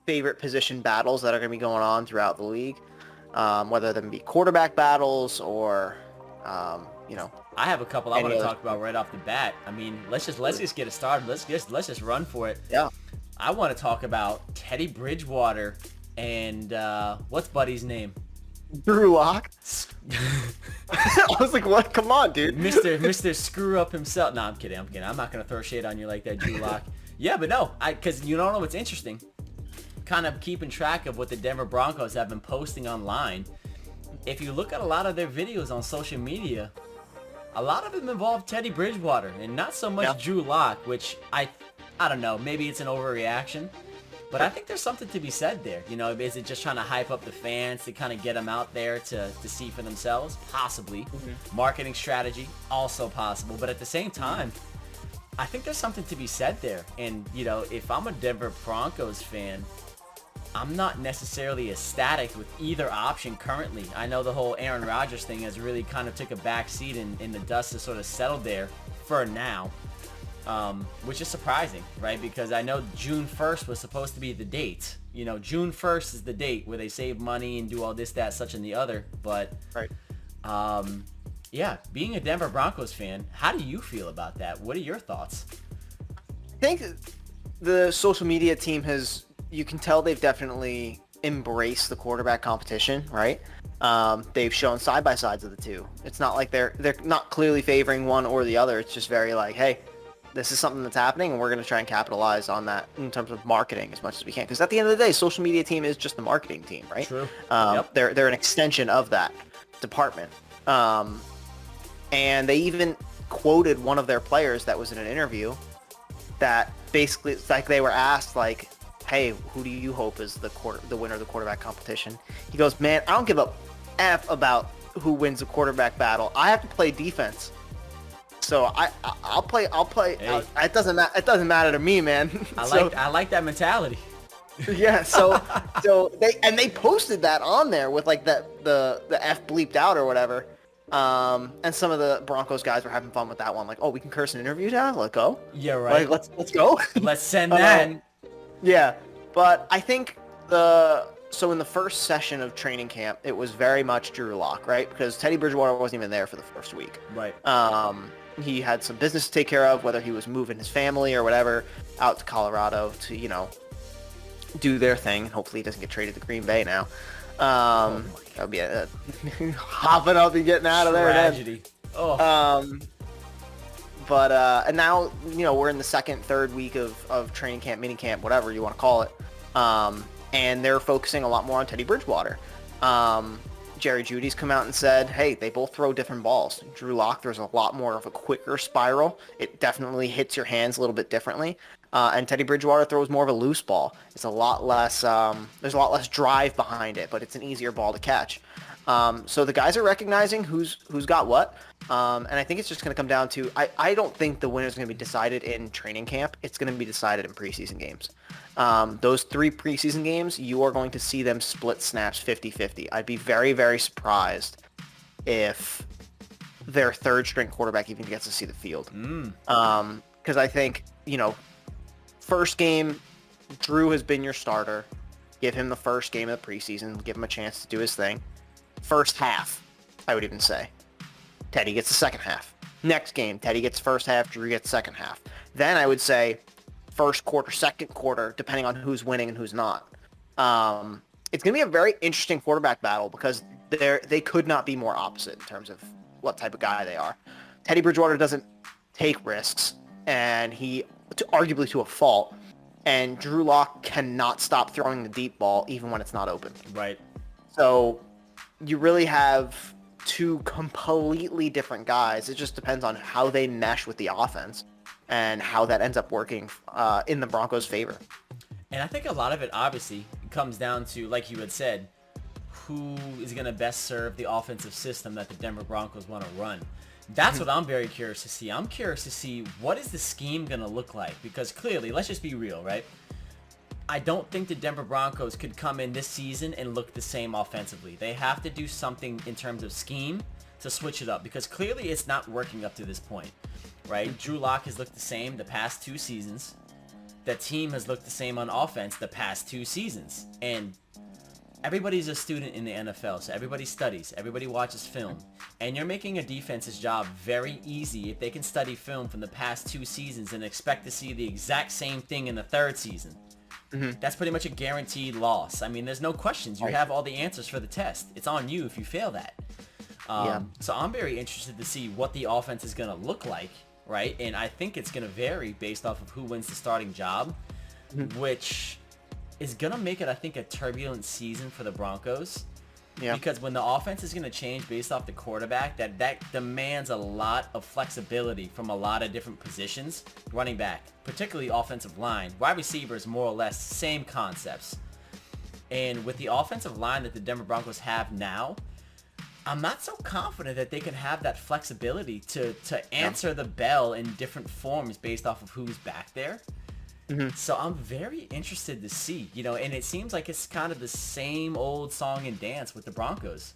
favorite position battles that are going to be going on throughout the league, whether them be quarterback battles or, you know, I have a couple I want any to other. talk about right off the bat. I mean, let's just get it started. Let's just run for it. Yeah. I want to talk about Teddy Bridgewater and what's Buddy's name? Drew Locke. I was like, what? Come on, dude. Mr. Screw Up himself. No, I'm kidding. I'm not gonna throw shade on you like that, Drew Locke. Yeah, but no, because you don't know what's interesting. Kind of keeping track of what the Denver Broncos have been posting online. If you look at a lot of their videos on social media, a lot of them involve Teddy Bridgewater and not so much Drew Locke, which I don't know. Maybe it's an overreaction. But I think there's something to be said there. You know, is it just trying to hype up the fans to kind of get them out there to see for themselves? Possibly. Marketing strategy, also possible. But at the same time, I think there's something to be said there. And, you know, if I'm a Denver Broncos fan, I'm not necessarily ecstatic with either option currently. I know the whole Aaron Rodgers thing has really kind of took a back seat and the dust has sort of settled there for now. Which is surprising, right? Because I know June 1st was supposed to be the date. You know, June 1st is the date where they save money and do all this, that, such, and the other. But, Right. yeah, being a Denver Broncos fan, how do you feel about that? What are your thoughts? I think the social media team has, you can tell they've definitely embraced the quarterback competition, right? They've shown side by sides of the two. It's not like they're not clearly favoring one or the other. It's just very like, hey, this is something that's happening, and we're going to try and capitalize on that in terms of marketing as much as we can. Because at the end of the day, social media team is just the marketing team, right? True. Yep. They're an extension of that department. And they even quoted one of their players that was in an interview that basically, it's like they were asked, like, hey, who do you hope is the winner of the quarterback competition? He goes, man, I don't give a F about who wins the quarterback battle. I have to play defense. So I'll play. Hey. It doesn't matter to me, man. I like that mentality. Yeah. So they posted that on there with like the F bleeped out or whatever. And some of the Broncos guys were having fun with that one. Like, oh, we can curse in interviews now. Let's go. Yeah, right. Like, let's go. Let's send that. Yeah, but I think so in the first session of training camp, it was very much Drew Locke, right? Because Teddy Bridgewater wasn't even there for the first week. Right. He had some business to take care of, whether he was moving his family or whatever out to Colorado to, you know, do their thing. Hopefully he doesn't get traded to Green Bay now. That would be a hopping up and getting out of there. Tragedy. But and now, you know, we're in the second, third week of training camp, mini camp, whatever you want to call it. And they're focusing a lot more on Teddy Bridgewater. Jerry Jeudy's come out and said, hey, they both throw different balls. Drew Locke throws a lot more of a quicker spiral. It definitely hits your hands a little bit differently. And Teddy Bridgewater throws more of a loose ball. It's a lot less, there's a lot less drive behind it, but it's an easier ball to catch. So the guys are recognizing who's got what. And I think it's just going to come down to, I don't think the winner is going to be decided in training camp. It's going to be decided in preseason games. Those 3 preseason games, you are going to see them split snaps 50-50. I'd be very, very surprised if their third string quarterback even gets to see the field. Because I think, you know, first game, Drew has been your starter. Give him the first game of the preseason. Give him a chance to do his thing. First half, I would even say. Teddy gets the second half. Next game, Teddy gets first half, Drew gets second half. Then I would say first quarter, second quarter, depending on who's winning and who's not. It's going to be a very interesting quarterback battle because they could not be more opposite in terms of what type of guy they are. Teddy Bridgewater doesn't take risks, and arguably to a fault, and Drew Locke cannot stop throwing the deep ball even when it's not open. Right. So you really have 2 completely different guys. It just depends on how they mesh with the offense and how that ends up working in the Broncos' favor. And I think a lot of it obviously comes down to, like you had said, who is going to best serve the offensive system that the Denver Broncos want to run. That's what I'm very curious to see. I'm curious to see what is the scheme going to look like, because clearly, let's just be real, right? I don't think the Denver Broncos could come in this season and look the same offensively. They have to do something in terms of scheme to switch it up, because clearly it's not working up to this point, right? Drew Locke has looked the same the past 2 seasons. the team has looked the same on offense the past 2 seasons. And everybody's a student in the NFL, so everybody studies, everybody watches film. And you're making a defense's job very easy if they can study film from the past 2 seasons and expect to see the exact same thing in the 3rd season. That's pretty much a guaranteed loss. I mean, there's no questions. You have all the answers for the test. It's on you if you fail that. So I'm very interested to see what the offense is going to look like, right? And I think it's going to vary based off of who wins the starting job, which is going to make it, I think, a turbulent season for the Broncos. Yeah. Because when the offense is going to change based off the quarterback, that demands a lot of flexibility from a lot of different positions. Running back, particularly offensive line. Wide receivers, more or less, same concepts. And with the offensive line that the Denver Broncos have now, I'm not so confident that they can have that flexibility to answer the bell in different forms based off of who's back there. So I'm very interested to see, and it seems like it's kind of the same old song and dance with the Broncos.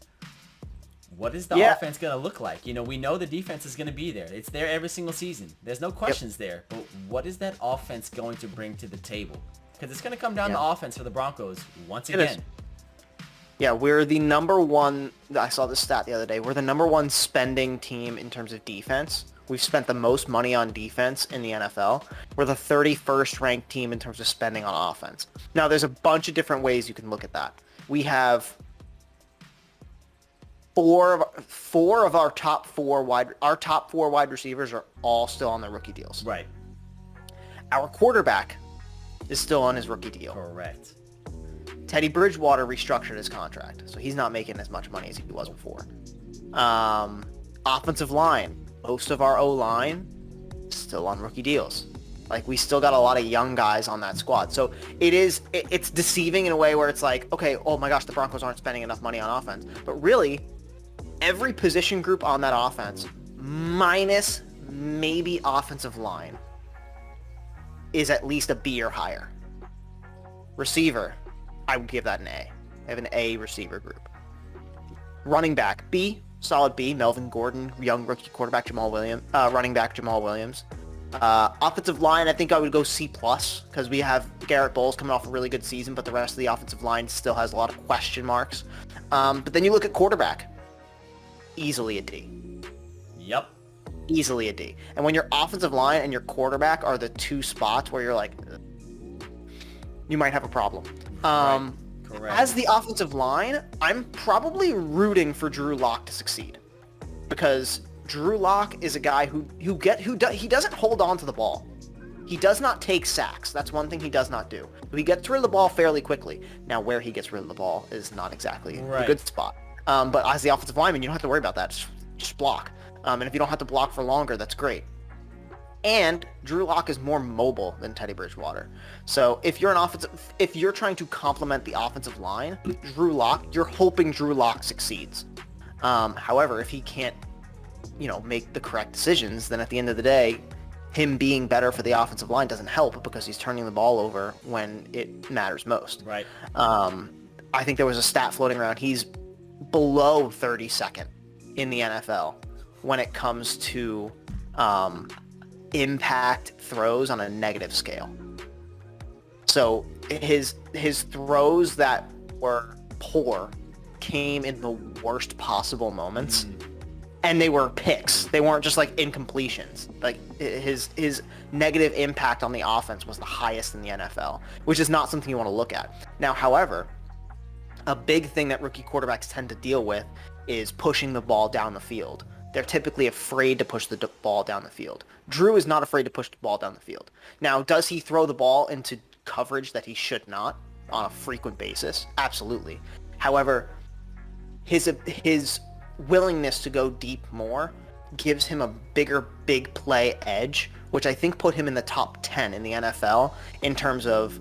What is the offense going to look like? We know the defense is going to be there. It's there every single season. There's no questions there. But what is that offense going to bring to the table? Because it's going to come down to offense for the Broncos once again. Yeah, we're the number one, I saw this stat the other day, we're the number one spending team in terms of defense. We've spent the most money on defense in the NFL. We're the 31st ranked team in terms of spending on offense. Now, there's a bunch of different ways you can look at that. We have four of our top four wide receivers are all still on their rookie deals. Right. Our quarterback is still on his rookie deal. Correct. Teddy Bridgewater restructured his contract, so he's not making as much money as he was before. Offensive line. Most of our O-line still on rookie deals. Like, we still got a lot of young guys on that squad. So it's deceiving in a way where it's like, okay, oh my gosh, the Broncos aren't spending enough money on offense. But really, every position group on that offense, minus maybe offensive line, is at least a B or higher. Receiver, I would give that an A. I have an A receiver group. Running back, B. Solid B. Melvin Gordon, young rookie quarterback running back Jamal Williams. Offensive line, I think I would go C+, because we have Garrett Bowles coming off a really good season, but the rest of the offensive line still has a lot of question marks. But then you look at quarterback, easily a D. Yep. Easily a D. And when your offensive line and your quarterback are the two spots where you're like, you might have a problem. Right. Correct. As the offensive line, I'm probably rooting for Drew Locke to succeed, because Drew Locke is a guy who doesn't hold on to the ball. He does not take sacks. That's one thing he does not do. He gets rid of the ball fairly quickly. Now, where he gets rid of the ball is not exactly a good spot. But as the offensive lineman, you don't have to worry about that. Just block. And if you don't have to block for longer, that's great. And Drew Locke is more mobile than Teddy Bridgewater. So if you're trying to complement the offensive line, Drew Locke, you're hoping Drew Locke succeeds. However, if he can't, make the correct decisions, then at the end of the day, him being better for the offensive line doesn't help, because he's turning the ball over when it matters most. Right. I think there was a stat floating around. He's below 32nd in the NFL when it comes to impact throws on a negative scale. So his throws that were poor came in the worst possible moments, and they were picks. They weren't just like incompletions. Like, his negative impact on the offense was the highest in the NFL, which is not something you want to look at. Now, however, a big thing that rookie quarterbacks tend to deal with is pushing the ball down the field. They're typically afraid to push the ball down the field. Drew is not afraid to push the ball down the field. Now, does he throw the ball into coverage that he should not on a frequent basis? Absolutely. However, his willingness to go deep more gives him a big play edge, which I think put him in the top 10 in the NFL in terms of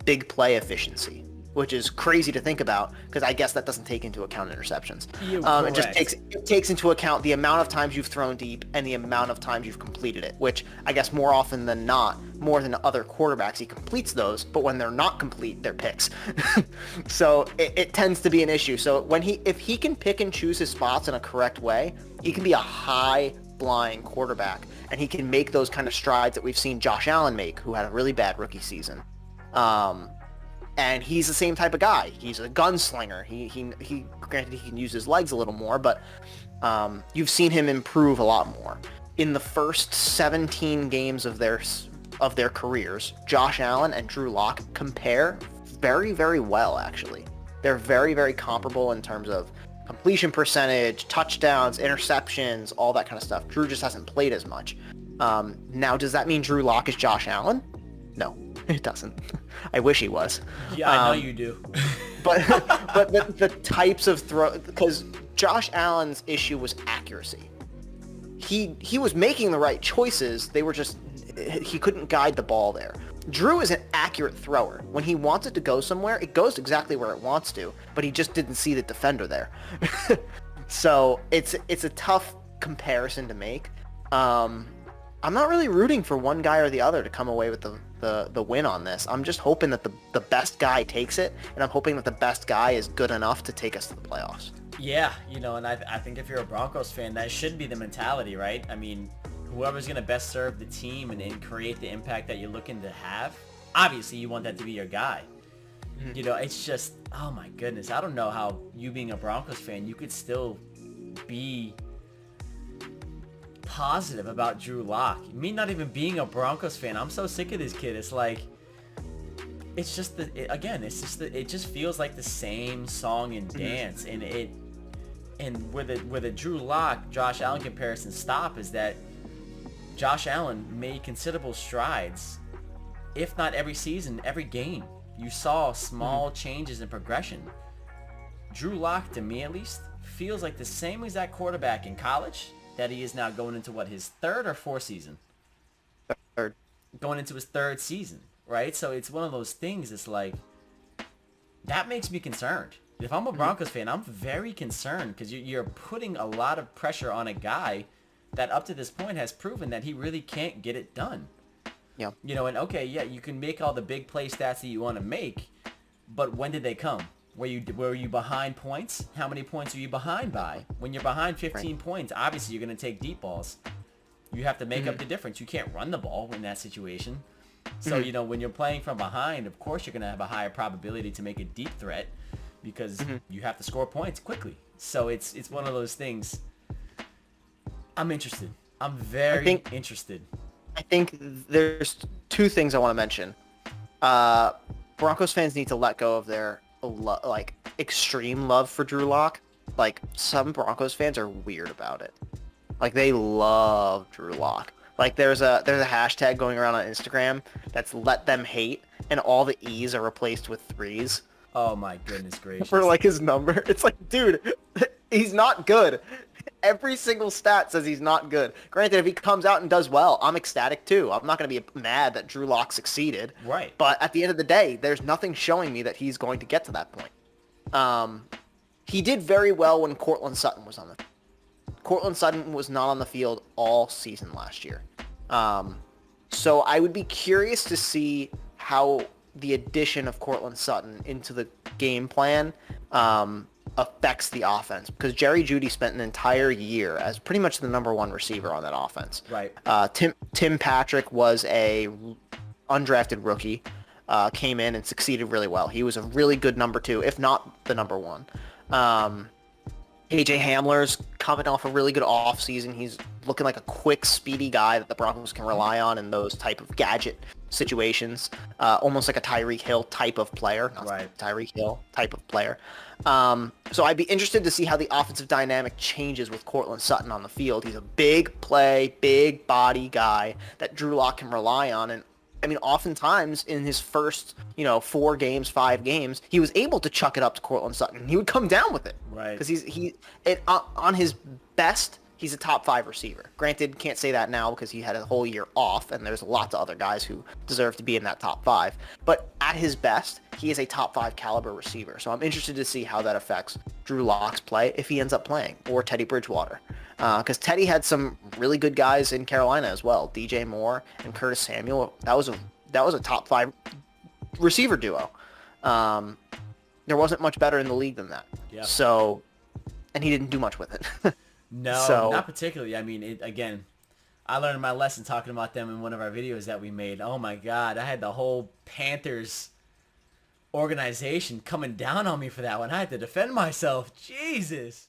big play efficiency, which is crazy to think about, because I guess that doesn't take into account interceptions. It takes into account the amount of times you've thrown deep and the amount of times you've completed it, which I guess more often than not, more than other quarterbacks, he completes those, but when they're not complete, they're picks. So it tends to be an issue. So if he can pick and choose his spots in a correct way, he can be a high flying quarterback, and he can make those kind of strides that we've seen Josh Allen make, who had a really bad rookie season. And he's the same type of guy. He's a gunslinger. He granted he can use his legs a little more, but you've seen him improve a lot more. In the first 17 games of their careers, Josh Allen and Drew Locke compare very, very well, actually. They're very, very comparable in terms of completion percentage, touchdowns, interceptions, all that kind of stuff. Drew just hasn't played as much. Now, does that mean Drew Locke is Josh Allen? No, it doesn't. I wish he was. Yeah, I know you do. but the types of throw, because Josh Allen's issue was accuracy. He was making the right choices. They were just, he couldn't guide the ball there. Drew is an accurate thrower. When he wants it to go somewhere, it goes exactly where it wants to, but he just didn't see the defender there. So it's a tough comparison to make. I'm not really rooting for one guy or the other to come away with the win on this. I'm just hoping that the best guy takes it, and I'm hoping that the best guy is good enough to take us to the playoffs. Yeah, and I think if you're a Broncos fan, that should be the mentality, right? I mean, whoever's going to best serve the team and create the impact that you're looking to have, obviously you want that to be your guy. Mm-hmm. It's just, oh my goodness, I don't know how you being a Broncos fan, you could still be positive about Drew Locke. Me not even being a Broncos fan, I'm so sick of this kid. It's like, it's just, it just feels like the same song and dance. And where the Drew Locke, Josh Allen comparison stop is that Josh Allen made considerable strides, if not every season, every game. You saw small changes in progression. Drew Locke, to me at least, feels like the same exact quarterback in college that he is now going into, his third or fourth season? Third. Going into his third season, right? So it's one of those things, it's like, that makes me concerned. If I'm a Broncos fan, I'm very concerned because you're putting a lot of pressure on a guy that up to this point has proven that he really can't get it done. Yeah. And okay, yeah, you can make all the big play stats that you want to make, but when did they come? Were you behind points? How many points are you behind by? When you're behind 15 points, obviously you're going to take deep balls. You have to make up the difference. You can't run the ball in that situation. So, when you're playing from behind, of course you're going to have a higher probability to make a deep threat because you have to score points quickly. So it's one of those things. I'm interested. I'm very interested. I think there's two things I want to mention. Broncos fans need to let go of their extreme love for Drew Locke. Like, some Broncos fans are weird about it. Like, they love Drew Locke. Like, there's a hashtag going around on Instagram that's "let them hate," and all the E's are replaced with 3s. Oh my goodness gracious. For his number. It's like, dude, he's not good. Every single stat says he's not good. Granted, if he comes out and does well, I'm ecstatic too. I'm not going to be mad that Drew Locke succeeded. Right. But at the end of the day, there's nothing showing me that he's going to get to that point. He did very well when Courtland Sutton was on the field. Courtland Sutton was not on the field all season last year. So I would be curious to see how the addition of Courtland Sutton into the game plan affects the offense, because Jerry Jeudy spent an entire year as pretty much the number one receiver on that offense. Right. Tim Patrick was a undrafted rookie, came in and succeeded really well. He was a really good number 2, if not the number 1. AJ Hamler's coming off a really good offseason. He's looking like a quick, speedy guy that the Broncos can rely on in those type of gadget situations. Almost like a Tyreek Hill type of player. Not right. Tyreek Hill type of player. So I'd be interested to see how the offensive dynamic changes with Courtland Sutton on the field. He's a big play, big body guy that Drew Locke can rely on. And I mean, oftentimes in his first, 4 games, 5 games, he was able to chuck it up to Courtland Sutton. He would come down with it. Right. Because on his best, he's a top 5 receiver. Granted, can't say that now because he had a whole year off, and there's lots of other guys who deserve to be in that top 5. But at his best, he is a top 5 caliber receiver. So I'm interested to see how that affects Drew Locke's play if he ends up playing, or Teddy Bridgewater. Because Teddy had some really good guys in Carolina as well. DJ Moore and Curtis Samuel. That was a top 5 receiver duo. There wasn't much better in the league than that. Yep. So, and he didn't do much with it. No, So not particularly. I mean, again, I learned my lesson talking about them in one of our videos that we made. Oh my God, I had the whole Panthers organization coming down on me for that one. I had to defend myself. Jesus.